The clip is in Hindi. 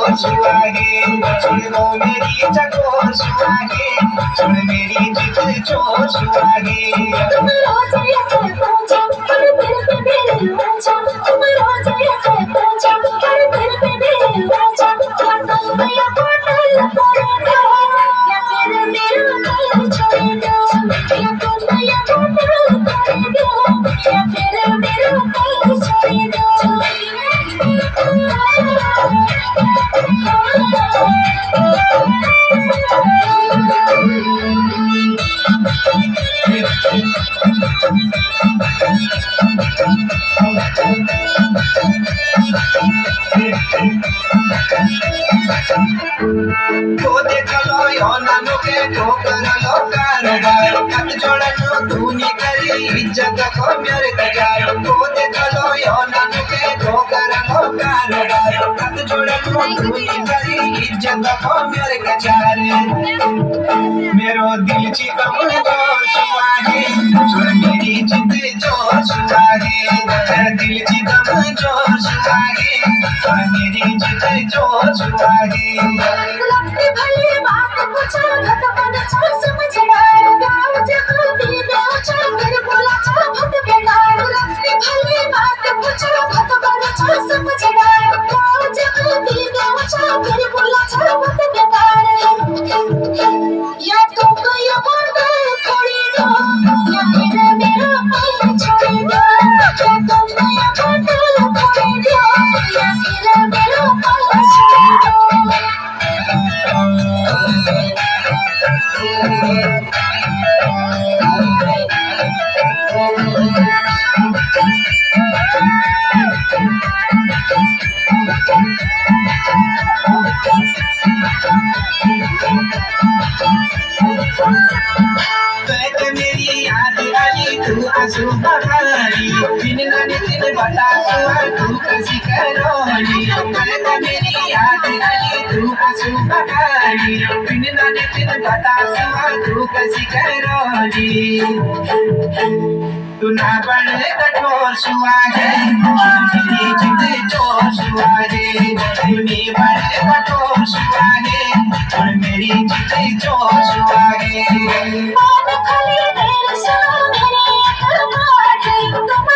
चकोर सुहागे सुन लो मेरी चकोर सुहागे सुन मेरी जिद चोर सुहागे तुम रोज ऐसे पूछो पर दिल पे मेरे ऊंचा तुम रोज ऐसे पूछो पर दिल पे मेरे ऊंचा या तुम या बोतल फोड़ दो या फिर मेरा दिल छोड़ दो या तुम या बोतल फोड़ दो या फिर मेरा दिल छोड़ दो तो देखलो यो नानो के ठोकरलो कारोबार हाथ जोड़लो तूने करी इज्जत को मेरे कजार तो देखलो यो नानो के ठोकरलो कारोबार हाथ जोड़लो तूने करी इज्जत को मेरे कजार मेरो दिल ची कमजोर सुहागे सुन मेरी जिद जोर सुहागे मेरा दिल ची कमजोर सुहागे सुन मेरी जिद जोर सुहागे लगती भली बात पूछो भगवान छो समझना गाँव जहाँ भी बेचो फिर बोला छो भक्त बेकार लगती भली बात पूछो भगवान छो समझना गाँव जहाँ भी बेचो फिर बोला छो भक्त बेकार या तुम या बोतल फोड़ी दो या फिर मेरा पैर छोड़ दो या तुम या बोतल फोड़ी दो या फिर मेरा पैर छोड़ दो कहते मेरी याद आई तू आंसू बहानी दिन न दिन बता तू कैसी करोनी कहते मेरी याद आई तू आंसू बहानी दिन न दिन बता तू कैसी करोनी तू ना बड़े कठोर सुहागे मेरी जिद चोर सुहागे तूने बड़े कठोर सुहागे और मेरी जिद चोर सुहागे मान खाली मेरे सुनो मेरे एक बात तुम